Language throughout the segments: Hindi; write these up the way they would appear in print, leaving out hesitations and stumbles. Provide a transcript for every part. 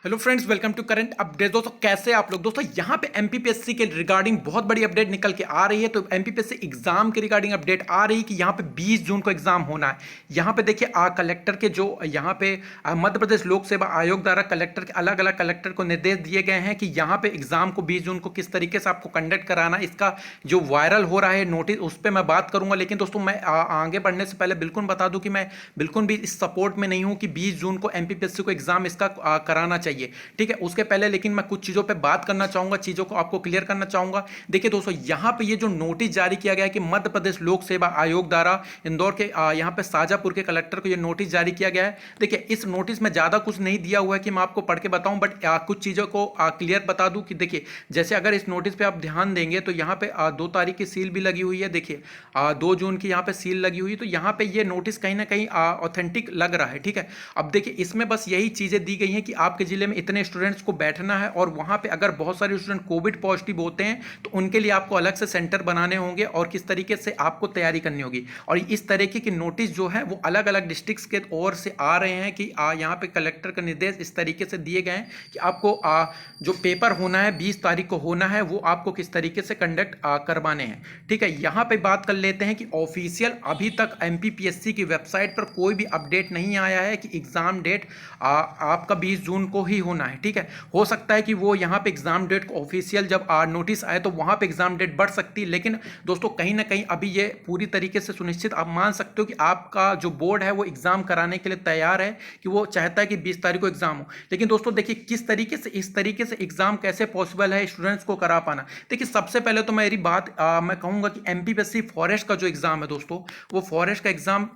Hello friends, welcome to current update. दोस्तों कैसे आप लोग? दोस्तों यहाँ पे एमपीपीएससी के रिगार्डिंग बहुत बड़ी अपडेट निकल के आ रही है। तो एमपीपीएससी एग्जाम के रिगार्डिंग अपडेट आ रही है कि यहाँ पे 20 जून को एग्जाम होना है। यहाँ पे देखिए कलेक्टर के जो यहाँ पे मध्य प्रदेश लोक सेवा आयोग द्वारा कलेक्टर के अलग अलग कलेक्टर को निर्देश दिए गए हैं कि यहाँ पे एग्जाम को 20 जून को किस तरीके से आपको कंडक्ट कराना है। इसका जो वायरल हो रहा है नोटिस, उस पर मैं बात करूंगा। लेकिन दोस्तों मैं आगे बढ़ने से पहले बिल्कुल बता दूं कि मैं बिल्कुल भी इस सपोर्ट में नहीं हूं कि 20 जून को एमपीपीएससी को एग्जाम इसका कराना चाहिए। ठीक है, उसके पहले लेकिन मैं कुछ चीज़ों पे बात करना चाहूंगा, चीज़ों को आपको क्लियर करना चाहूंगा। देखिए दोस्तों, यहाँ पे ये जो नोटिस जारी किया गया है कि मध्य प्रदेश लोक सेवा आयोग द्वारा इंदौर के यहाँ पे शाजापुर के कलेक्टर को ये नोटिस जारी किया गया है। देखिए इस नोटिस में ज़्यादा कुछ नहीं दिया हुआ है कि मैं आपको पढ़ के बताऊं, बट कुछ चीज़ों को क्लियर बता दूं कि देखिए जैसे अगर इस नोटिस पे आप ध्यान देंगे तो यहाँ पे 2 तारीख की सील भी लगी हुई है। देखिए 2 जून की यहाँ पे सील लगी हुई है। तो यहाँ पे ये नोटिस कहीं ना कहीं ऑथेंटिक लग रहा है। ठीक है, अब देखिए इसमें बस यही चीज़ें दी गई हैं कि आपके जिले में इतने स्टूडेंट्स को बैठना है और वहां पे अगर बहुत सारे स्टूडेंट कोविड पॉजिटिव होते हैं तो उनके लिए आपको अलग से सेंटर बनाने होंगे और किस तरीके से आपको तैयारी करनी होगी। और इस तरीके की नोटिस जो है वो अलग अलग डिस्ट्रिक्ट्स के ओर से आ रहे हैं कि यहाँ पे कलेक्टर का निर्देश इस तरीके से दिए गए हैं कि आपको जो पेपर होना है 20 तारीख को होना है वो आपको किस तरीके से कंडक्ट करवाने हैं। ठीक है, यहाँ पे बात कर लेते हैं कि ऑफिशियल अभी तक एमपीपीएससी की वेबसाइट पर कोई भी अपडेट नहीं आया है कि एग्जाम डेट आपका 20 जून को ही होना है। ठीक है, हो सकता है कि वो यहाँ पे एग्जाम डेट को ऑफिशियल जब नोटिस आए तो वहाँ पे एग्जाम डेट बढ़ सकती है। लेकिन दोस्तों कहीं ना कहीं अभी ये पूरी तरीके से सुनिश्चित आप मान सकते हो कि आपका जो बोर्ड है वो एग्जाम कराने के लिए तैयार है, कि वो चाहता है कि 20 तारीख को एग्जाम हो। लेकिन दोस्तों देखिए किस तरीके से इस तरीके से एग्जाम कैसे पॉसिबल है स्टूडेंट्स को करा पाना। देखिए सबसे पहले तो मेरी बात मैं कहूँगा कि एमपीपीएससी फॉरेस्ट का जो एग्जाम है दोस्तों, वो फॉरेस्ट का एग्जाम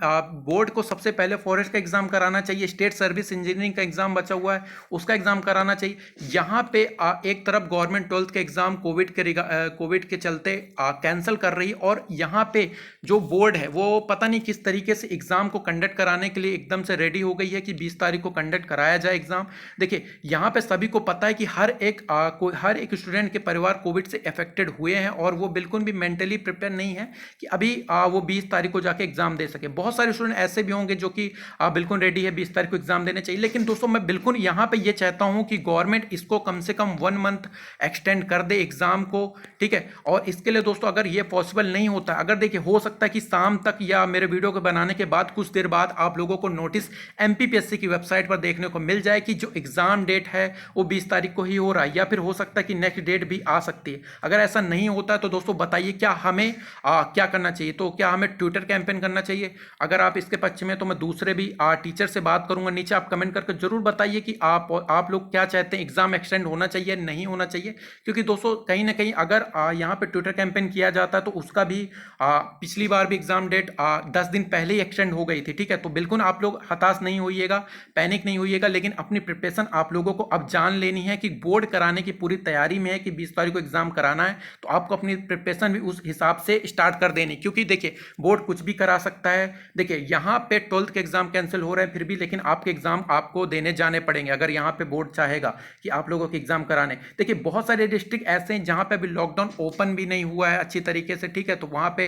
बोर्ड को सबसे पहले फॉरेस्ट का एग्जाम कराना चाहिए। स्टेट सर्विस इंजीनियरिंग का एग्जाम बचा हुआ है, उसका एग्जाम कराना चाहिए। यहाँ पे एक तरफ गवर्नमेंट 12th के एग्जाम कोविड के चलते कैंसिल कर रही है, और यहाँ पे जो बोर्ड है वो पता नहीं किस तरीके से एग्जाम को कंडक्ट कराने के लिए एकदम से रेडी हो गई है कि 20 तारीख को कंडक्ट कराया जाए एग्जाम। देखिए यहाँ पे सभी को पता है कि हर एक स्टूडेंट के परिवार कोविड से अफेक्टेड हुए हैं और वो बिल्कुल भी मेंटली प्रिपेयर नहीं है कि अभी वो 20 तारीख को जाके एग्जाम दे सके। बहुत सारे स्टूडेंट ऐसे भी होंगे जो कि बिल्कुल रेडी है 20 तारीख को एग्जाम देने चाहिए। लेकिन दोस्तों मैं बिल्कुल यहाँ पे ये चाहता हूँ कि गवर्नमेंट इसको कम से कम 1 मंथ एक्सटेंड कर दे एग्जाम को। ठीक है, और इसके लिए दोस्तों अगर ये पॉसिबल नहीं होता, अगर देखिए हो सकता है कि शाम तक या मेरे वीडियो को बनाने के बाद कुछ देर बाद आप लोगों को नोटिस एमपीपीएससी की वेबसाइट पर देखने को मिल जाए कि जो एग्जाम डेट है वो 20 तारीख को ही हो रहा है, या फिर हो सकता है कि नेक्स्ट डेट भी आ सकती है। अगर ऐसा नहीं होता है तो दोस्तों बताइए क्या हमें क्या करना चाहिए। तो क्या हमें ट्विटर कैंपेन करना चाहिए? अगर आप इसके पक्ष में तो मैं दूसरे भी टीचर से बात करूंगा। नीचे आप कमेंट करके जरूर बताइए कि आप लोग क्या चाहते हैं, एग्जाम एक्सटेंड होना चाहिए नहीं होना चाहिए। क्योंकि दोस्तों कहीं ना कहीं अगर यहाँ पे ट्विटर कैंपेन किया जाता है तो उसका भी पिछली बार भी एग्जाम डेट 10 दिन पहले ही एक्सटेंड हो गई थी। ठीक है, तो बिल्कुल आप लोग हताश नहीं होइएगा, पैनिक नहीं होइएगा, लेकिन अपनी प्रिपरेशन आप लोगों को अब जान लेनी है कि बोर्ड कराने की पूरी तैयारी में है कि 20 तारीख को एग्जाम कराना है। तो आपको अपनी प्रिपरेशन भी उस हिसाब से स्टार्ट कर देनी, क्योंकि देखिए बोर्ड कुछ भी करा सकता है। देखिए यहाँ पे 12th के एग्जाम कैंसिल हो रहे हैं फिर भी, लेकिन आपके एग्जाम आपको देने जाने पड़ेंगे अगर यहाँ पे बोर्ड चाहेगा कि आप लोगों के एग्जाम कराने। देखिए बहुत सारे डिस्ट्रिक्ट ऐसे हैं जहाँ पे अभी लॉकडाउन ओपन भी नहीं हुआ है अच्छी तरीके से। ठीक है, तो वहाँ पे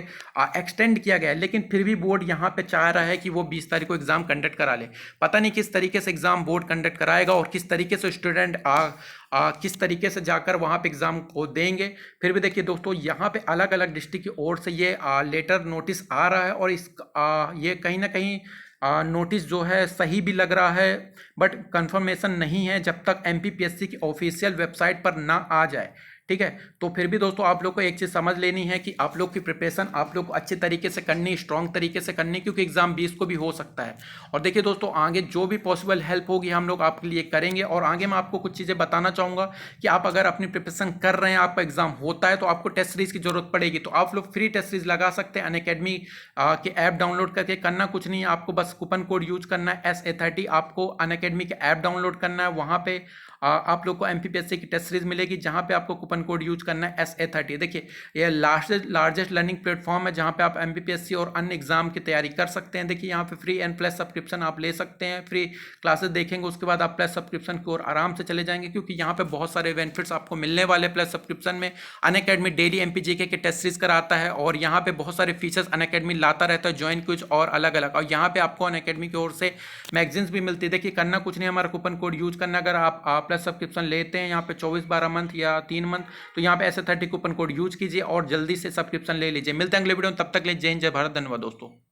एक्सटेंड किया गया है, लेकिन फिर भी बोर्ड यहाँ पे चाह रहा है कि वो 20 तारीख को एग्जाम कंडक्ट करा ले। पता नहीं किस तरीके से एग्जाम बोर्ड कंडक्ट कराएगा और किस तरीके से स्टूडेंट किस तरीके से जाकर वहाँ पे एग्जाम को देंगे। फिर भी देखिए दोस्तों यहाँ पे अलग अलग डिस्ट्रिक्ट की ओर से ये लेटर नोटिस आ रहा है, और ये कहीं ना कहीं नोटिस जो है सही भी लग रहा है, बट कंफर्मेशन नहीं है जब तक एमपीपीएससी की ऑफिशियल वेबसाइट पर ना आ जाए। ठीक है, तो फिर भी दोस्तों आप लोग को एक चीज़ समझ लेनी है कि आप लोग की प्रिपरेशन आप लोग को अच्छे तरीके से करनी, स्ट्रॉन्ग तरीके से करनी, क्योंकि एग्जाम 20 को भी हो सकता है। और देखिए दोस्तों आगे जो भी पॉसिबल हेल्प होगी हम लोग आपके लिए करेंगे। और आगे मैं आपको कुछ चीज़ें बताना चाहूँगा कि आप अगर अपनी प्रिपरेशन कर रहे हैं, आपका एग्जाम होता है तो आपको टेस्ट सीरीज की जरूरत पड़ेगी, तो आप लोग फ्री टेस्ट सीरीज लगा सकते हैं अनअकैडमी के ऐप डाउनलोड करके। करना कुछ नहीं है, आपको बस कूपन कोड यूज करना है SA30, आपको अनअकैडमी के ऐप डाउनलोड करना है। वहाँ पे आप लोग को एमपीपीएससी की टेस्ट सीरीज मिलेगी, जहाँ पे आपको कूपन कूपन कोड यूज करना है SA30। देखिए ये लार्जेस्ट लर्निंग प्लेटफॉर्म है जहाँ पे आप MPPSC और अन्य एग्जाम की तैयारी कर सकते हैं। देखिए यहाँ पे फ्री एंड प्लस सब्सक्रिप्शन आप ले सकते हैं, फ्री क्लासेस देखेंगे उसके बाद आप प्लस सब्सक्रिप्शन की ओर आराम से चले जाएंगे, क्योंकि यहाँ पे बहुत सारे बेनिफिट्स आपको मिलने वाले प्लस सब्सक्रिप्शन में। अनअकैडमी डेली MPGK के टेस्ट सीरीज कराता है और यहाँ पे बहुत सारे फीचर्स अनअकैडमी लाता रहता है, ज्वाइन कुछ और अलग अलग। और यहाँ पे आपको अनअकैडमी की ओर से मैगजीन्स भी मिलती है। देखिए करना कुछ नहीं, हमारा कूपन कोड यूज करना। अगर आप प्लस सब्सक्रिप्शन लेते हैं यहाँ पे 24-12 मंथ या 3 मंथ, तो यहाँ पे SA30 कूपन कोड यूज कीजिए और जल्दी से सब्सक्रिप्शन ले लीजिए। मिलते हैं अगले वीडियो में, तब तक ले जय हिंद जय भारत, धन्यवाद दोस्तों।